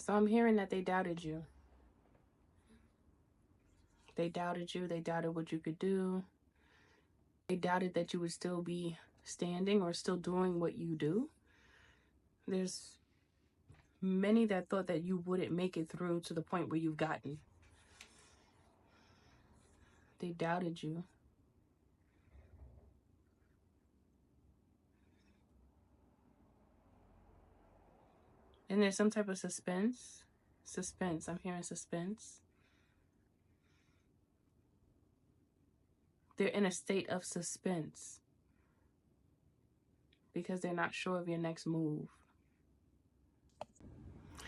So I'm hearing that they doubted you. They doubted you. They doubted what you could do. They doubted that you would still be standing or still doing what you do. There's many that thought that you wouldn't make it through to the point where you've gotten. They doubted you. And there's some type of suspense. Suspense. I'm hearing suspense. They're in a state of suspense because they're not sure of your next move.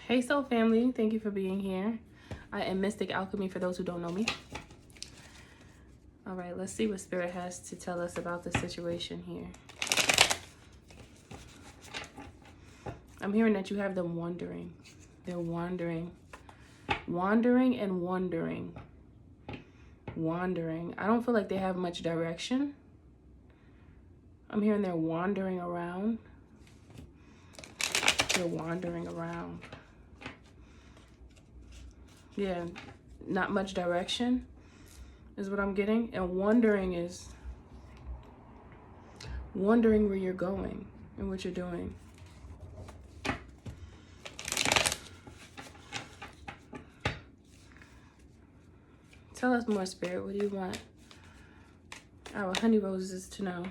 Hey Soul Family, thank you for being here. I am Mystic Alchemy for those who don't know me. All right, let's see what Spirit has to tell us about the situation here. I'm hearing that you have them wandering. They're wandering. Wandering and wondering. Wandering. I don't feel like they have much direction. I'm hearing they're wandering around. They're wandering around. Yeah, not much direction is what I'm getting. And wondering is wondering where you're going and what you're doing. Tell us more, Spirit. What do you want our honey roses to know?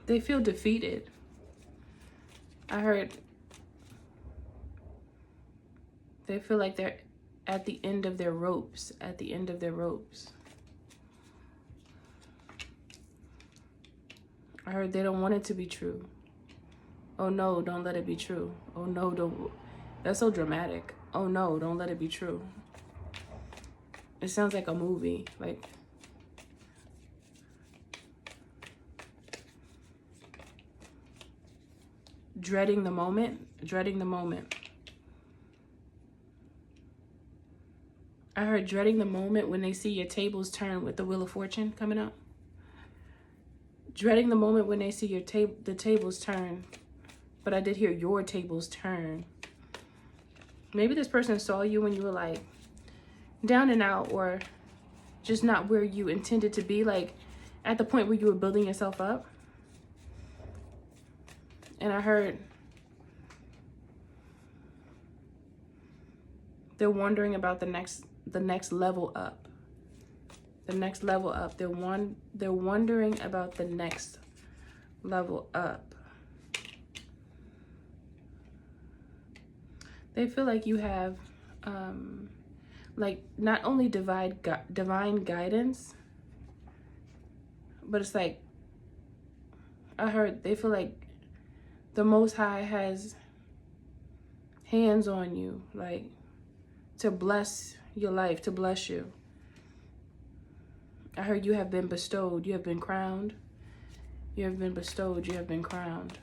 They feel defeated. I heard they feel like they're at the end of their ropes, at the end of their ropes. I heard they don't want it to be true. Oh no, don't let it be true. Oh no, don't. That's so dramatic. Oh no, don't let it be true. It sounds like a movie. Like, dreading the moment. Dreading the moment. I heard dreading the moment when they see your tables turn with the Wheel of Fortune coming up. Dreading the moment when they see your the tables turn. But I did hear your tables turn. Maybe this person saw you when you were like down and out, or just not where you intended to be, like at the point where you were building yourself up. And I heard they're wondering about the next level up. The next level up. They're wondering about the next level up. They feel like you have like not only divine guidance, but it's like, I heard they feel like the Most High has hands on you, like to bless your life, to bless you. I heard you have been bestowed, you have been crowned. You have been bestowed, you have been crowned.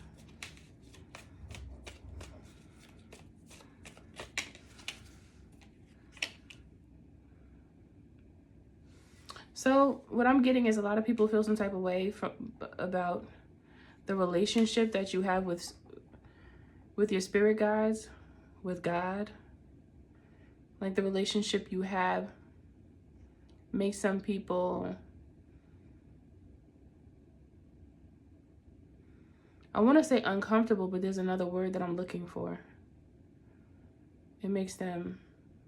So what I'm getting is a lot of people feel some type of way about the relationship that you have with your spirit guides, with God. Like the relationship you have makes some people, I want to say uncomfortable, but there's another word that I'm looking for. It makes them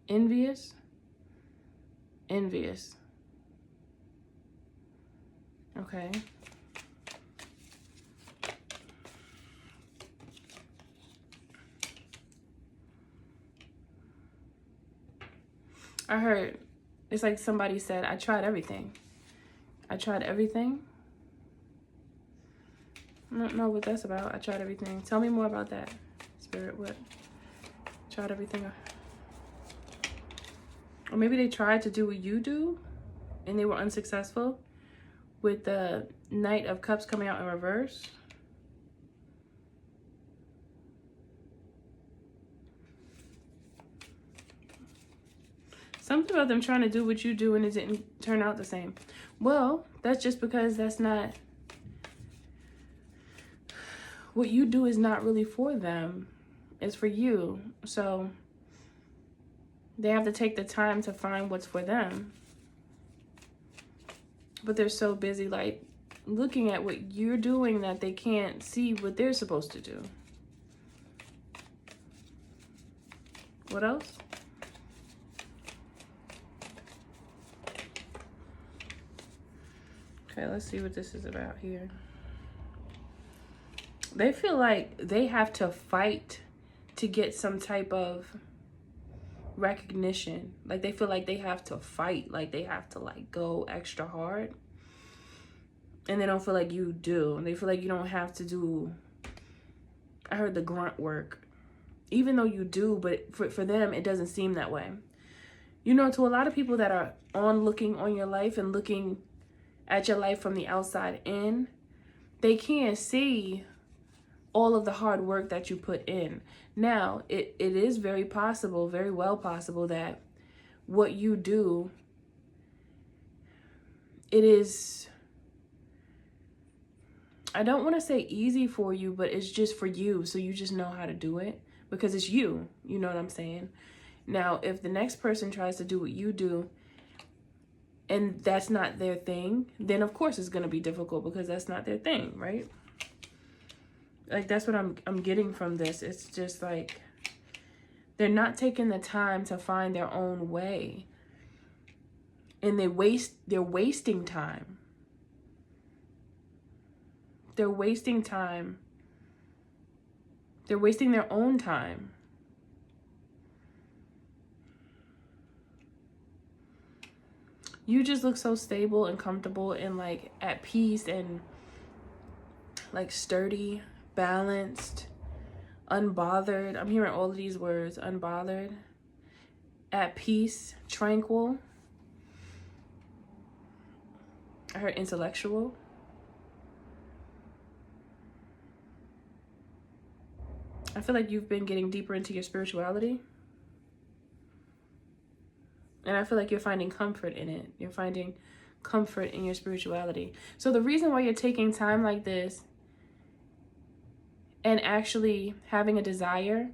envious. Envious. Okay. I heard, it's like somebody said, I tried everything. I tried everything. I don't know what that's about. I tried everything. Tell me more about that, Spirit. What? Tried everything. Or maybe they tried to do what you do and they were unsuccessful, with the Knight of Cups coming out in reverse. Something about them trying to do what you do and it didn't turn out the same. Well, that's just because that's not what you do is not really for them. It's for you. So they have to take the time to find what's for them. But they're so busy, like, looking at what you're doing that they can't see what they're supposed to do. What else? Okay, let's see what this is about here. They feel like they have to fight to get some type of recognition. Like, they feel like they have to fight, like they have to like go extra hard, and they don't feel like you do. And they feel like you don't have to do, I heard, the grunt work, even though you do. But for them, it doesn't seem that way. You know, to a lot of people that are looking on your life and looking at your life from the outside in, they can't see all of the hard work that you put in. Now, it is very possible, very well possible, that what you do, it is, I don't want to say easy for you, but it's just for you. So you just know how to do it because it's you. You know what I'm saying? Now, if the next person tries to do what you do and that's not their thing, then of course it's going to be difficult because that's not their thing, right? Like, that's what I'm getting from this. It's just like they're not taking the time to find their own way, and they're wasting time. They're wasting time. They're wasting their own time. You just look so stable and comfortable and like at peace and like sturdy, balanced, unbothered. I'm hearing all of these words: unbothered, at peace, tranquil. I heard intellectual. I feel like you've been getting deeper into your spirituality. And I feel like you're finding comfort in it. You're finding comfort in your spirituality. So the reason why you're taking time like this and actually having a desire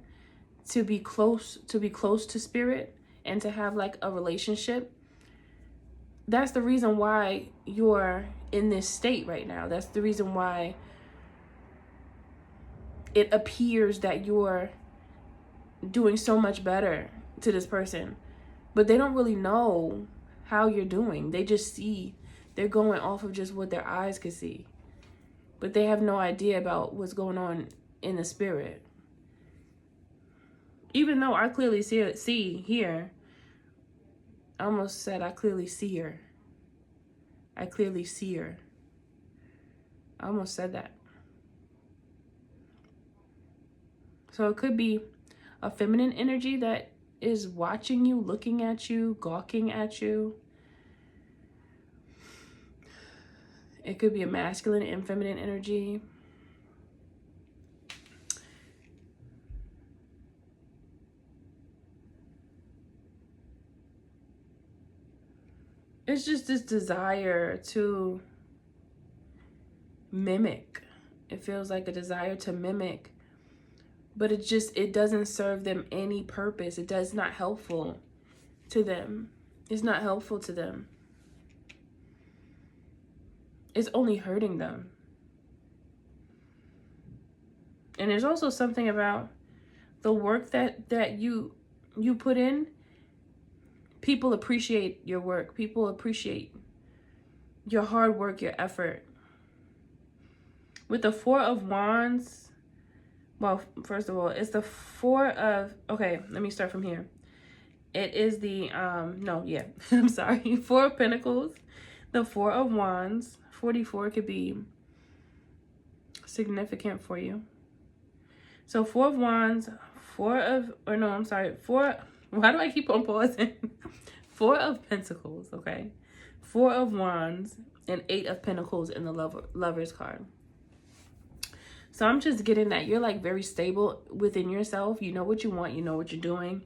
to be close to spirit and to have like a relationship, that's the reason why you're in this state right now. That's the reason why it appears that you're doing so much better to this person. But they don't really know how you're doing. They just see, they're going off of just what their eyes can see. But they have no idea about what's going on in the spirit. Even though I clearly see here, I almost said I clearly see her. I clearly see her. I almost said that. So it could be a feminine energy that is watching you, looking at you, gawking at you. It could be a masculine and feminine energy. It's just this desire to mimic. It feels like a desire to mimic. But it doesn't serve them any purpose. It does not helpful to them. It's not helpful to them. It's only hurting them. And there's also something about the work that you put in. People appreciate your work. People appreciate your hard work, your effort. With the Four of Wands, well, first of all, it's the okay, let me start from here. It is the, I'm sorry, Four of Pentacles, the Four of Wands. 44 could be significant for you. So Four of Wands, why do I keep on pausing? Four of Pentacles, okay? Four of Wands and Eight of Pentacles in the Lover's card. So I'm just getting that you're like very stable within yourself. You know what you want. You know what you're doing.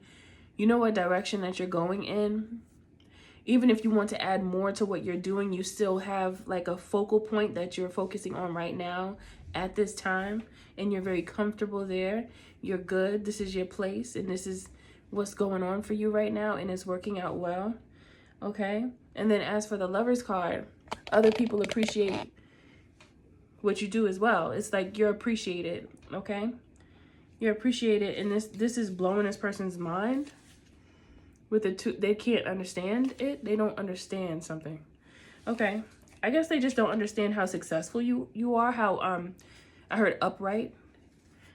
You know what direction that you're going in. Even if you want to add more to what you're doing, you still have like a focal point that you're focusing on right now. at this time, and you're very comfortable there. You're good. This is your place, and this is what's going on for you right now, and it's working out well. Okay? And then as for the Lovers card, other people appreciate what you do as well. It's like you're appreciated, okay? You're appreciated, and this is blowing this person's mind. With the two, they can't understand it. They don't understand something. Okay. I guess they just don't understand how successful you are. How I heard upright.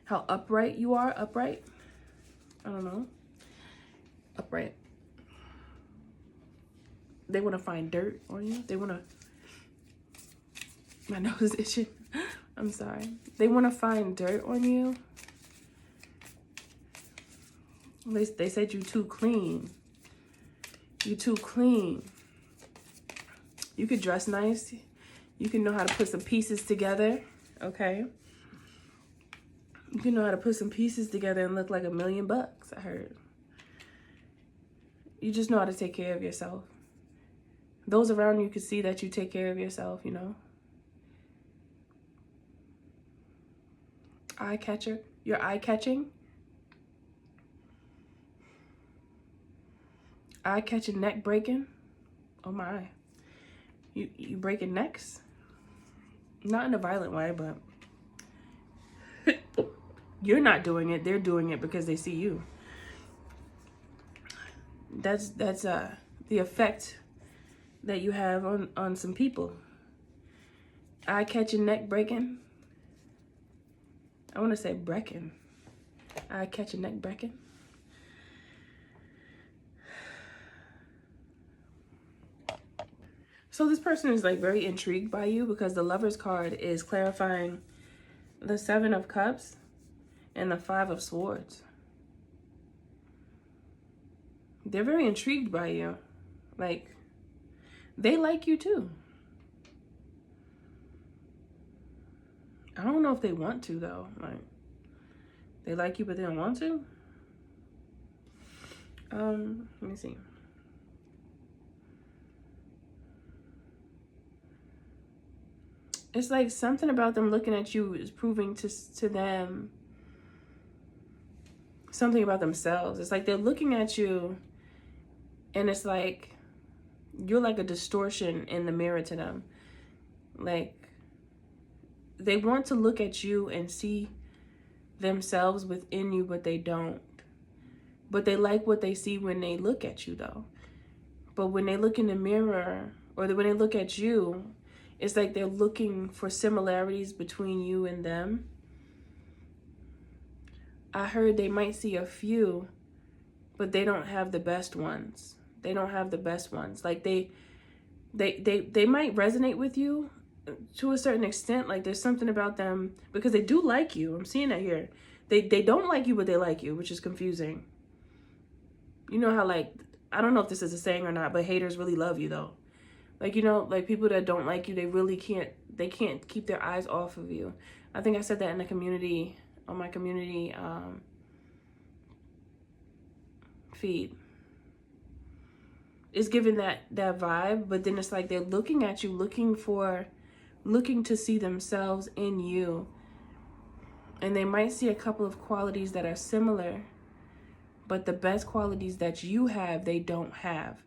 How upright you are. Upright. I don't know. Upright. They want to find dirt on you. They want to. My nose is itching. I'm sorry. They want to find dirt on you. They said you too clean. You too clean. You could dress nice. You can know how to put some pieces together. Okay. You can know how to put some pieces together and look like $1,000,000, I heard. You just know how to take care of yourself. Those around you can see that you take care of yourself, you know. Eye catcher. You're eye catching. Eye catching, neck breaking. Oh my. You breaking necks? Not in a violent way, but you're not doing it. They're doing it because they see you. That's the effect that you have on some people. Eye catching, neck breaking. I want to say breaking. Eye catching, neck breaking. So this person is like very intrigued by you because the Lovers card is clarifying the 7 of Cups and the 5 of Swords. They're very intrigued by you. Like, they like you too. I don't know if they want to though. Like, they like you but they don't want to. Let me see. It's like something about them looking at you is proving to them something about themselves. It's like they're looking at you and it's like you're like a distortion in the mirror to them. Like, they want to look at you and see themselves within you, but they don't. But they like what they see when they look at you though. But when they look in the mirror, or when they look at you, it's like they're looking for similarities between you and them. I heard they might see a few, but they don't have the best ones. They don't have the best ones. Like they might resonate with you to a certain extent. Like there's something about them because they do like you. I'm seeing that here. They don't like you, but they like you, which is confusing. You know how, like, I don't know if this is a saying or not, but haters really love you though. Like, you know, like people that don't like you, they can't keep their eyes off of you. I think I said that in the community, on my community feed. It's giving that vibe, but then it's like they're looking at you, looking to see themselves in you. And they might see a couple of qualities that are similar, but the best qualities that you have, they don't have.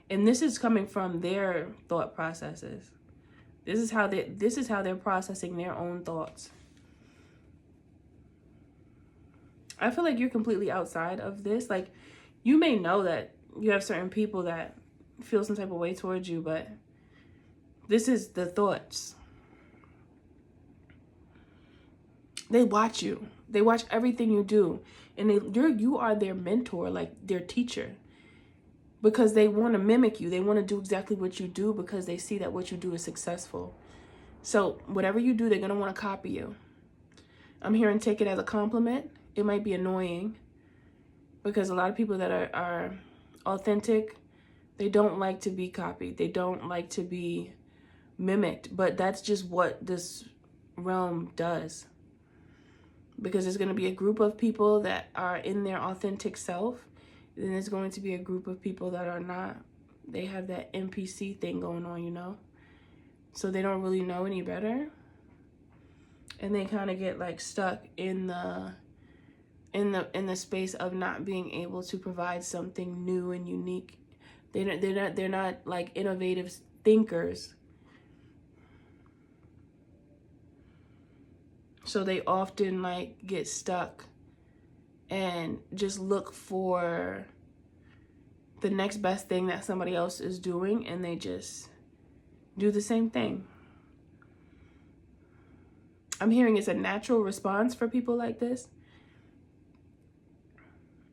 And this is coming from their thought processes. This is how they're processing their own thoughts. I feel like you're completely outside of this. Like, you may know that you have certain people that feel some type of way towards you, but this is the thoughts. They watch you. They watch everything you do. And you are their mentor, like their teacher. Because they want to mimic you. They want to do exactly what you do because they see that what you do is successful. So whatever you do, they're going to want to copy you. I'm hearing take it as a compliment. It might be annoying because a lot of people that are authentic, they don't like to be copied. They don't like to be mimicked. But that's just what this realm does. Because there's going to be a group of people that are in their authentic self. Then there's going to be a group of people that are not. They have that NPC thing going on, you know? So they don't really know any better. and they kind of get like stuck in the space of not being able to provide something new and unique. They're not like innovative thinkers. So they often like get stuck and just look for the next best thing that somebody else is doing, and they just do the same thing. I'm hearing it's a natural response for people like this.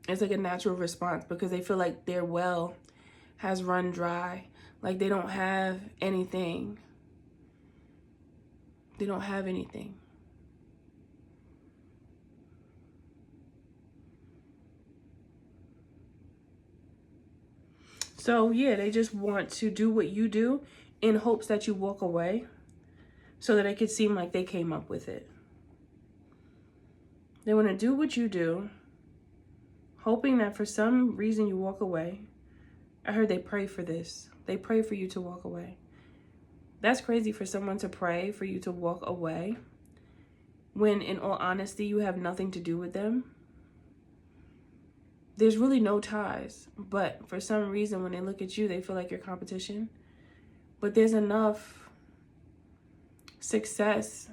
It's like a natural response because they feel like their well has run dry. Like they don't have anything. They don't have anything. So yeah, they just want to do what you do in hopes that you walk away so that it could seem like they came up with it. They want to do what you do, hoping that for some reason you walk away. I heard they pray for this. They pray for you to walk away. That's crazy for someone to pray for you to walk away when, in all honesty, you have nothing to do with them. There's really no ties, but for some reason when they look at you, they feel like you're competition. But there's enough success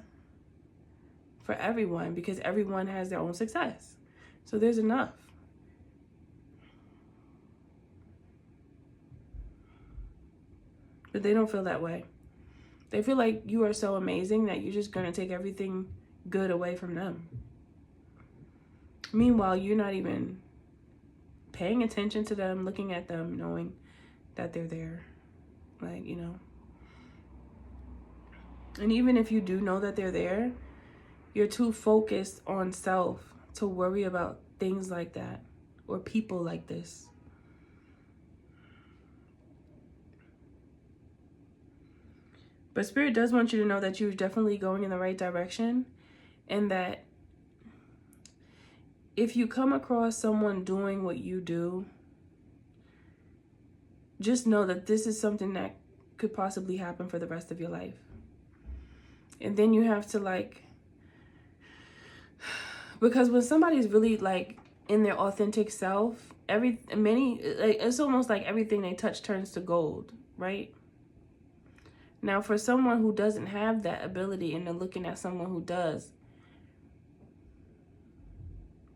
for everyone because everyone has their own success. So there's enough. But they don't feel that way. They feel like you are so amazing that you're just going to take everything good away from them. Meanwhile, you're not even paying attention to them, looking at them, knowing that they're there. Like, you know. And even if you do know that they're there, you're too focused on self to worry about things like that or people like this. But Spirit does want you to know that you're definitely going in the right direction, and that if you come across someone doing what you do, just know that this is something that could possibly happen for the rest of your life. And then you have to like, because when somebody's really like in their authentic self, it's almost like everything they touch turns to gold, right? Now, for someone who doesn't have that ability and they're looking at someone who does,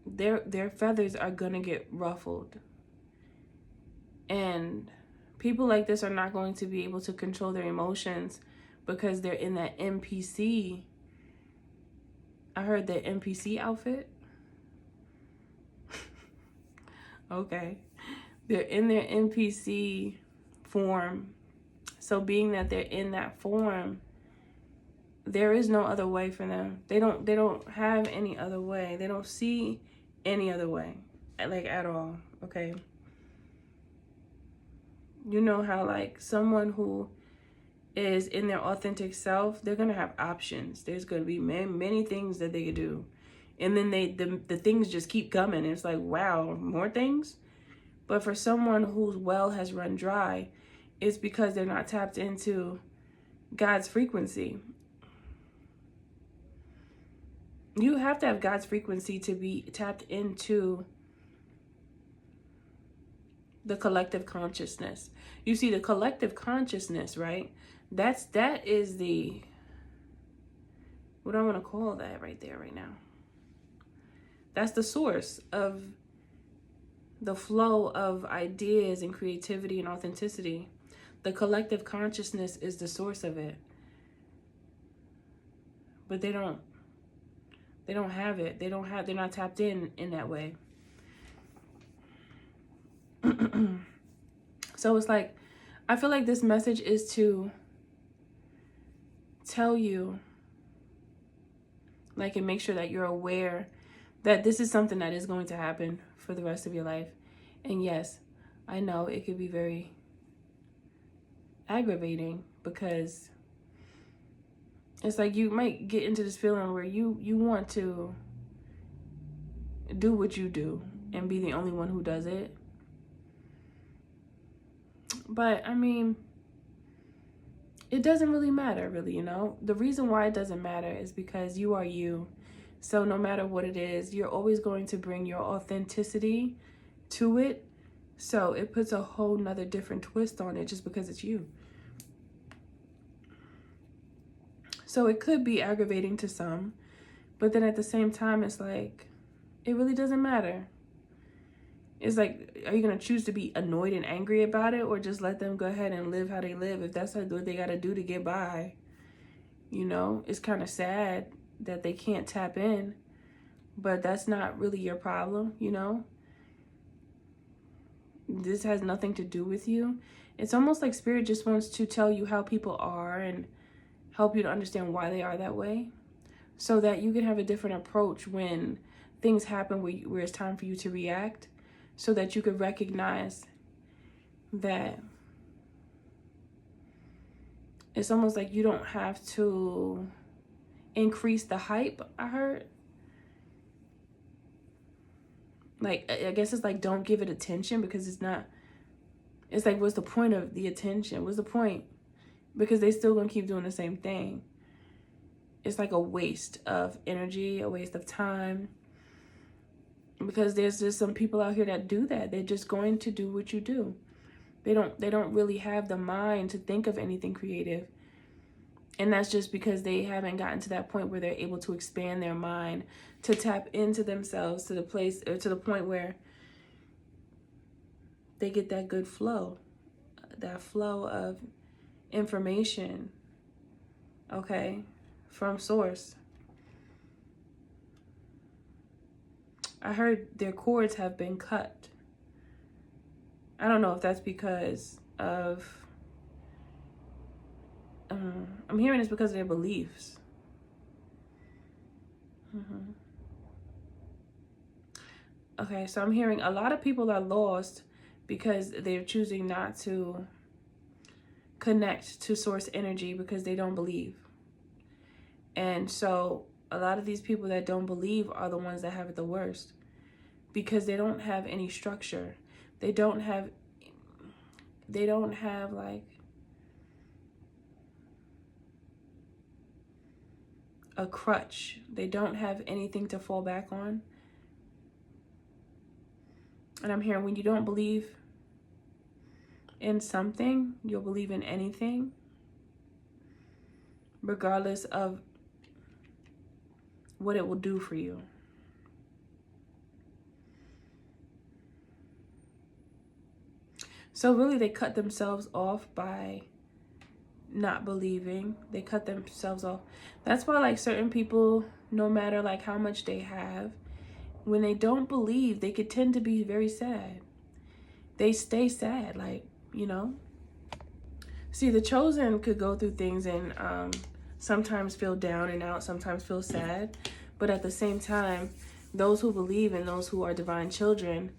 their feathers are gonna get ruffled. And people like this are not going to be able to control their emotions because they're in that NPC. I heard the NPC outfit. Okay. They're in their NPC form. So being that they're in that form, there is no other way for them. They don't have any other way. They don't see any other way, like at all. Okay. You know how like someone who is in their authentic self, they're gonna have options. There's gonna be many things that they could do, and then the things just keep coming. It's like, wow, more things. But for someone whose well has run dry, it's because they're not tapped into God's frequency. You have to have God's frequency to be tapped into the collective consciousness. You see, the collective consciousness, right? That is the, what do I want to call that right there, right now? That's the source of the flow of ideas and creativity and authenticity. The collective consciousness is the source of it. But they don't have it. They're not tapped in that way. So it's like, I feel like this message is to tell you, like, and make sure that you're aware that this is something that is going to happen for the rest of your life. And yes, I know it could be very aggravating because it's like you might get into this feeling where you want to do what you do and be the only one who does it. But I mean, it doesn't really matter, really, you know. The reason why it doesn't matter is because you are you. So no matter what it is, you're always going to bring your authenticity to it. So it puts a whole nother different twist on it just because it's you. So it could be aggravating to some, but then at the same time, it's like, it really doesn't matter. It's like, are you going to choose to be annoyed and angry about it, or just let them go ahead and live how they live if that's what they got to do to get by? You know, it's kind of sad that they can't tap in, but that's not really your problem, you know? This has nothing to do with you. It's almost like Spirit just wants to tell you how people are and help you to understand why they are that way, so that you can have a different approach when things happen where it's time for you to react, so that you could recognize that it's almost like you don't have to increase the hype, I heard. Like, I guess it's like, don't give it attention, because it's not, it's like, what's the point of the attention? What's the point? Because they still gonna keep doing the same thing. It's like a waste of energy, a waste of time. Because there's just some people out here that do that. They're just going to do what you do. They don't really have the mind to think of anything creative. And that's just because they haven't gotten to that point where they're able to expand their mind, to tap into themselves to the place, or to the point where they get that good flow, that flow of information, okay, from source. I heard their cords have been cut. I don't know if that's because of, I'm hearing it's because of their beliefs. Okay, so I'm hearing a lot of people are lost because they're choosing not to connect to source energy because they don't believe. And so a lot of these people that don't believe are the ones that have it the worst, because they don't have any structure. They don't have like a crutch. They don't have anything to fall back on. And I'm hearing, when you don't believe in something, you'll believe in anything, regardless of what it will do for you. So really, they cut themselves off by not believing. They cut themselves off. That's why, like, certain people, no matter like how much they have, when they don't believe, they could tend to be very sad. They stay sad, like, you know. See, the chosen could go through things and sometimes feel down and out, sometimes feel sad. But at the same time, those who believe and those who are divine children,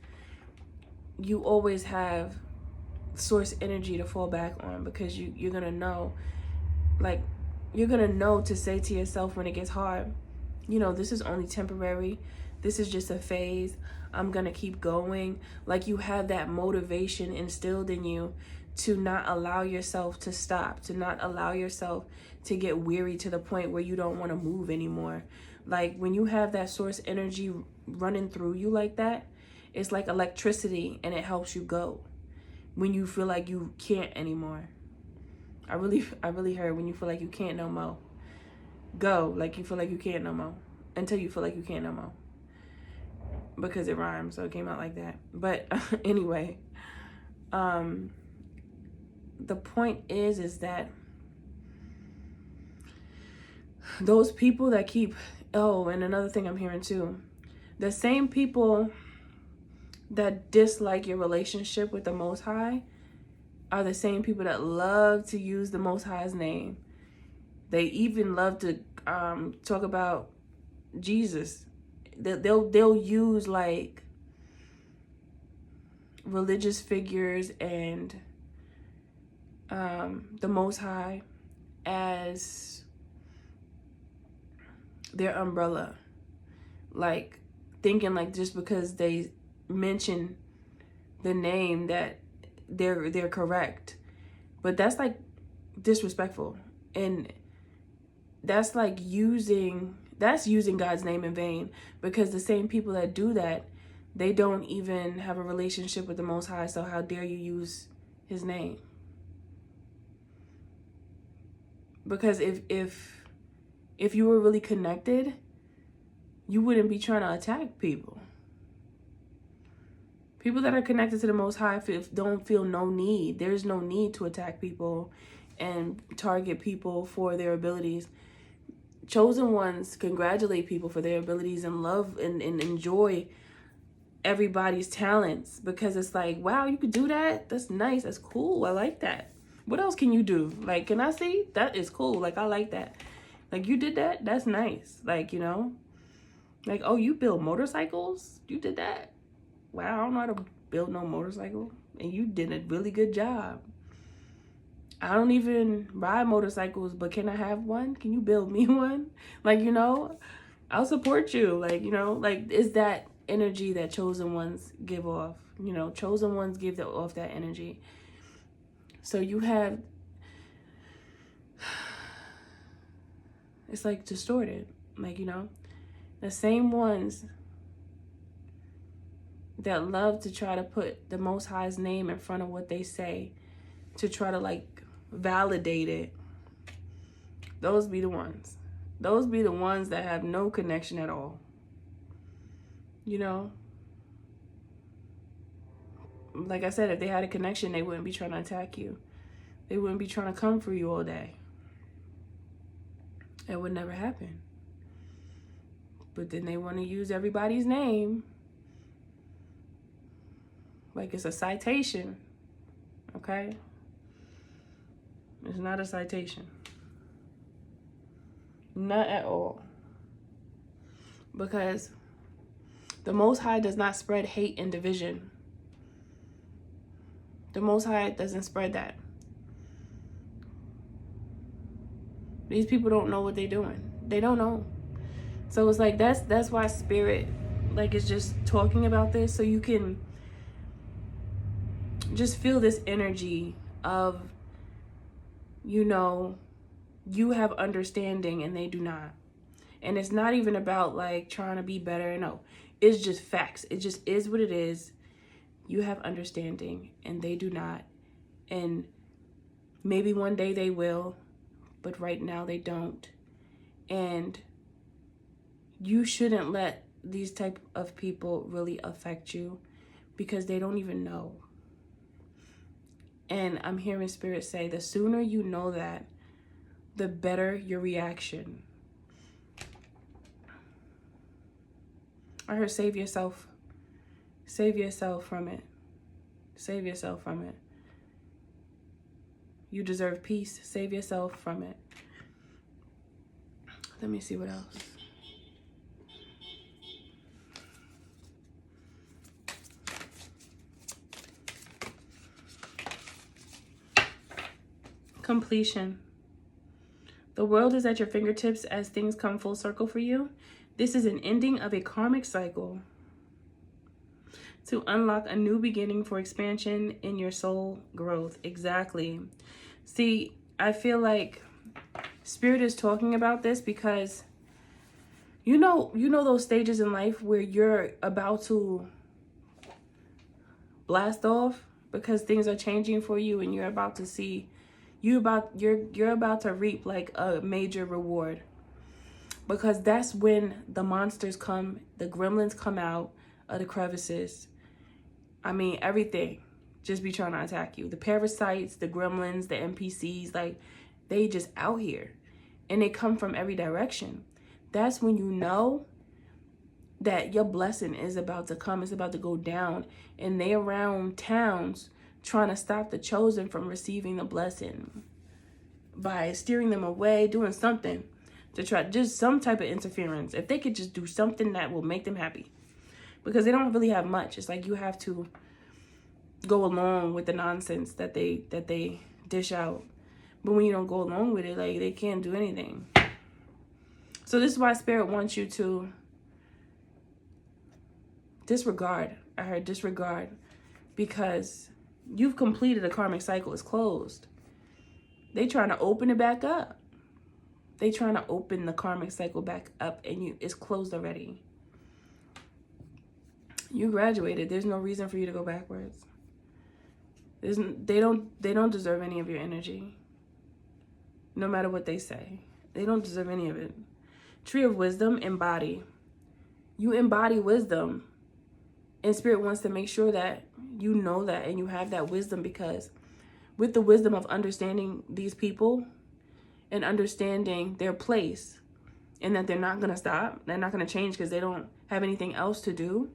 you always have source energy to fall back on, because you're gonna know, like, you're gonna know to say to yourself when it gets hard, you know, this is only temporary. This is just a phase. I'm gonna keep going. Like, you have that motivation instilled in you to not allow yourself to stop, to not allow yourself to get weary to the point where you don't want to move anymore. Like, when you have that source energy running through you like that, it's like electricity, and it helps you go when you feel like you can't anymore. I really heard, when you feel like you can't no more, go. Like, you feel like you can't no more until you feel like you can't no more, because it rhymes, so it came out like that. But anyway, the point is that those people that keep, oh, and another thing I'm hearing too, the same people that dislike your relationship with the Most High are the same people that love to use the Most High's name. They even love to talk about Jesus. They'll use like religious figures and the Most High as their umbrella, like thinking like just because they mention the name that they're correct. But that's like disrespectful. And that's like using God's name in vain, because the same people that do that, they don't even have a relationship with the Most High. So how dare you use his name? Because if you were really connected, you wouldn't be trying to attack people. People that are connected to the Most High don't feel no need. There's no need to attack people and target people for their abilities. Chosen ones congratulate people for their abilities and love and enjoy everybody's talents, because it's like, wow, you could do that? That's nice. That's cool. I like that. What else can you do? Like, can I see? That is cool. Like, I like that. Like, you did that? That's nice. Like, you know? Like, oh, you build motorcycles? You did that? Wow, I don't know how to build no motorcycle. And you did a really good job. I don't even ride motorcycles, but can I have one? Can you build me one? Like, you know, I'll support you. Like, you know, like, is that energy that chosen ones give off? You know, chosen ones give off that energy. So you have, it's like distorted. Like, you know, the same ones that love to try to put the Most High's name in front of what they say to try to like validate it, those be the ones. Those be the ones that have no connection at all. You know? Like I said, if they had a connection, they wouldn't be trying to attack you. They wouldn't be trying to come for you all day. It would never happen. But then they want to use everybody's name like it's a citation. Okay? It's not a citation. Not at all. Because the Most High does not spread hate and division. The Most High doesn't spread that. These people don't know what they're doing. They don't know. So it's like, that's why Spirit like is just talking about this, so you can just feel this energy of, you know, you have understanding and they do not. And it's not even about like trying to be better. No, it's just facts. It just is what it is. You have understanding and they do not. And maybe one day they will, but right now they don't. And you shouldn't let these type of people really affect you, because they don't even know. And I'm hearing Spirit say, the sooner you know that, the better your reaction. I heard save yourself. Save yourself from it. Save yourself from it. You deserve peace. Save yourself from it. Let me see what else. Completion. The world is at your fingertips as things come full circle for you. This is an ending of a karmic cycle to unlock a new beginning for expansion in your soul growth. Exactly. See, I feel like Spirit is talking about this because you know those stages in life where you're about to blast off because things are changing for you and you're about to see you're about to reap like a major reward, because that's when the monsters come, the gremlins come out of the crevices. I mean, everything just be trying to attack you. The parasites, the gremlins, the NPCs, like they just out here and they come from every direction. That's when you know that your blessing is about to come. It's about to go down, and they around towns trying to stop the chosen from receiving the blessing by steering them away, doing something to try, just some type of interference. If they could just do something that will make them happy, because they don't really have much. It's like you have to go along with the nonsense that they dish out. But when you don't go along with it, like they can't do anything. So this is why Spirit wants you to disregard. I heard disregard, because you've completed a karmic cycle. It's closed. They trying to open it back up. They trying to open the karmic cycle back up, and it's closed already. You graduated. There's no reason for you to go backwards. They don't deserve any of your energy. No matter what they say. They don't deserve any of it. Tree of wisdom, embody. You embody wisdom. And Spirit wants to make sure that you know that and you have that wisdom, because with the wisdom of understanding these people and understanding their place and that they're not going to stop, they're not going to change because they don't have anything else to do,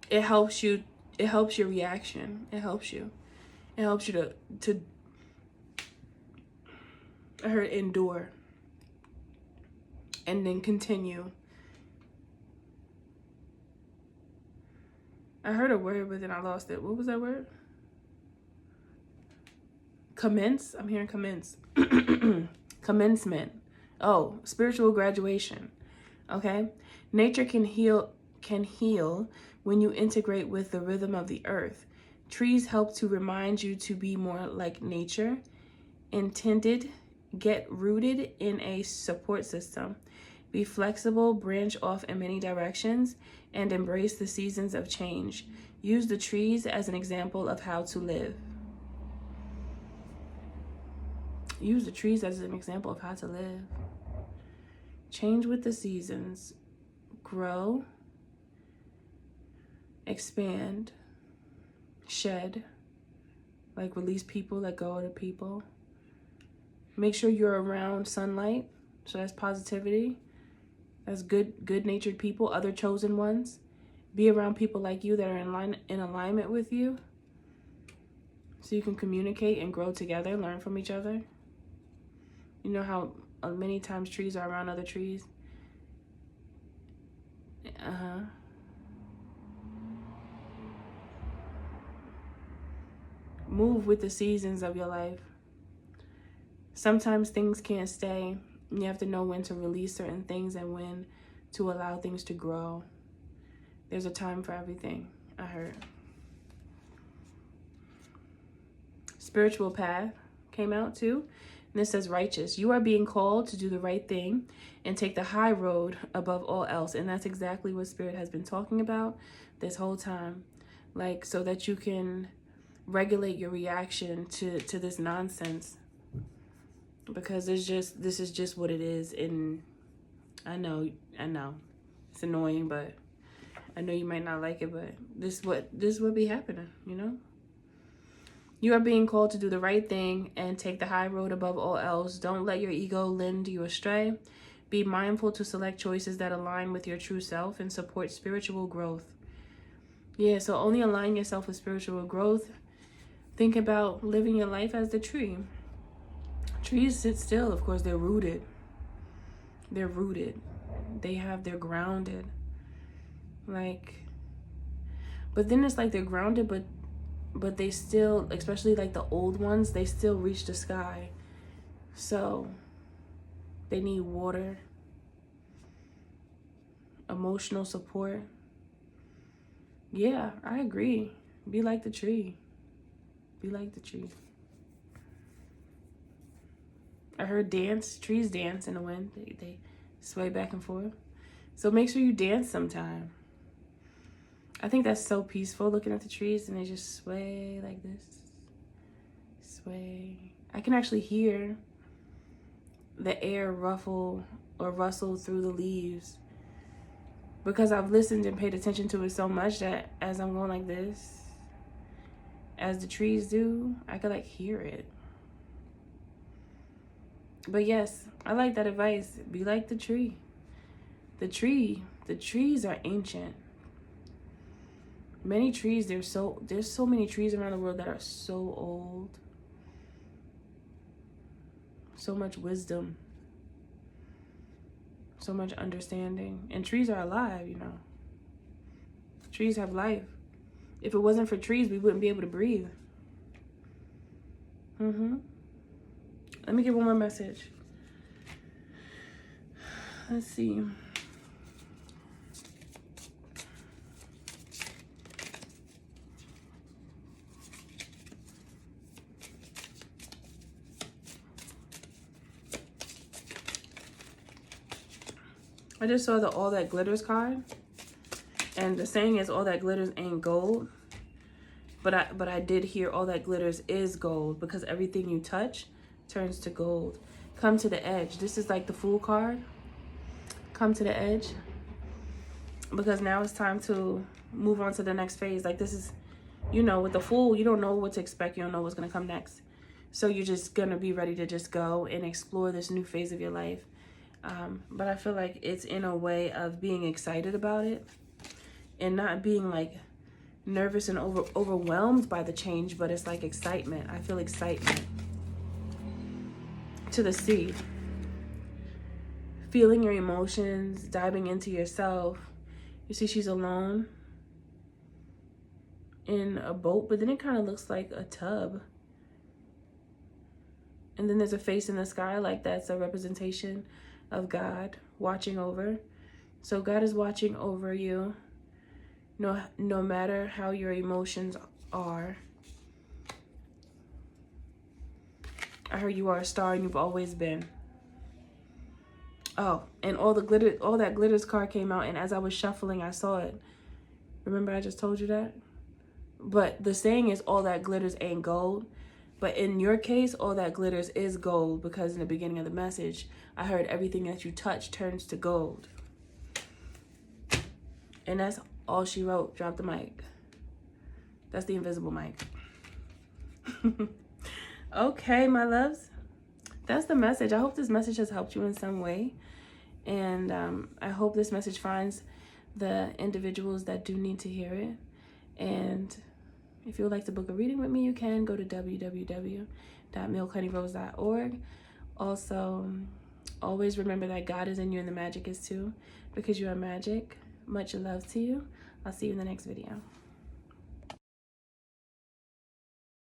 it helps you. It helps your reaction. It helps you. It helps you to I heard endure and then continue. I heard a word, but then I lost it. What was that word? Commence? I'm hearing commence. Commencement. Oh, spiritual graduation. Okay? Nature can heal when you integrate with the rhythm of the earth. Trees help to remind you to be more like nature. Intended, get rooted in a support system. Be flexible, branch off in many directions, and embrace the seasons of change. Use the trees as an example of how to live. Use the trees as an example of how to live. Change with the seasons. Grow. Expand. Shed. Like release people, let go of the people. Make sure you're around sunlight. So that's positivity. That's good-natured people, other chosen ones. Be around people like you that are in alignment with you, so you can communicate and grow together, learn from each other. You know how many times trees are around other trees? Move with the seasons of your life. Sometimes things can't stay. You have to know when to release certain things and when to allow things to grow. There's a time for everything, I heard. Spiritual path came out too. And it says righteous. You are being called to do the right thing and take the high road above all else. And that's exactly what Spirit has been talking about this whole time. Like, so that you can regulate your reaction to this nonsense. Because this is just what it is. And I know it's annoying, but I know you might not like it, but this would be happening, you know? You are being called to do the right thing and take the high road above all else. Don't let your ego lead you astray. Be mindful to select choices that align with your true self and support spiritual growth. Yeah, so only align yourself with spiritual growth. Think about living your life as the tree. Trees sit still, of course, they're rooted. They're rooted. They're grounded. Like, but then it's like they're grounded, but they still, especially like the old ones, they still reach the sky. So they need water, emotional support. Yeah, I agree. Be like the tree. Be like the tree. I heard dance. Trees dance in the wind. They sway back and forth. So make sure you dance sometime. I think that's so peaceful, looking at the trees and they just sway like this. Sway. I can actually hear the air ruffle or rustle through the leaves, because I've listened and paid attention to it so much that as I'm going like this, as the trees do, I could like hear it. But yes, I like that advice. Be like the tree. The trees are ancient. Many trees, there's so many trees around the world that are so old. So much wisdom. So much understanding. And trees are alive, you know. Trees have life. If it wasn't for trees, we wouldn't be able to breathe. Let me get one more message. Let's see. I just saw the all that glitters card. And the saying is all that glitters ain't gold. But I did hear all that glitters is gold, because everything you touch turns to gold. Come to the edge. This is like the Fool card. Come to the edge. Because now it's time to move on to the next phase. Like this is, you know, with the Fool, you don't know what to expect. You don't know what's going to come next. So you're just going to be ready to just go and explore this new phase of your life. But I feel like it's in a way of being excited about it and not being like nervous and overwhelmed by the change, but it's like excitement. I feel excitement. To the sea. Feeling your emotions, diving into yourself. You see she's alone in a boat, but then it kind of looks like a tub. And then there's a face in the sky, like that's a representation of God watching over. So God is watching over you, no matter how your emotions are. I heard you are a star and you've always been. Oh, and all that glitters card came out, and as I was shuffling, I saw it. Remember I just told you that? But the saying is all that glitters ain't gold. But in your case, all that glitters is gold, because in the beginning of the message, I heard everything that you touch turns to gold. And that's all she wrote. Drop the mic. That's the invisible mic. Okay, my loves. That's the message. I hope this message has helped you in some way. And I hope this message finds the individuals that do need to hear it. And if you would like to book a reading with me, you can go to www.MNHONEYROSE.org. Also, always remember that God is in you and the magic is too, because you are magic. Much love to you. I'll see you in the next video.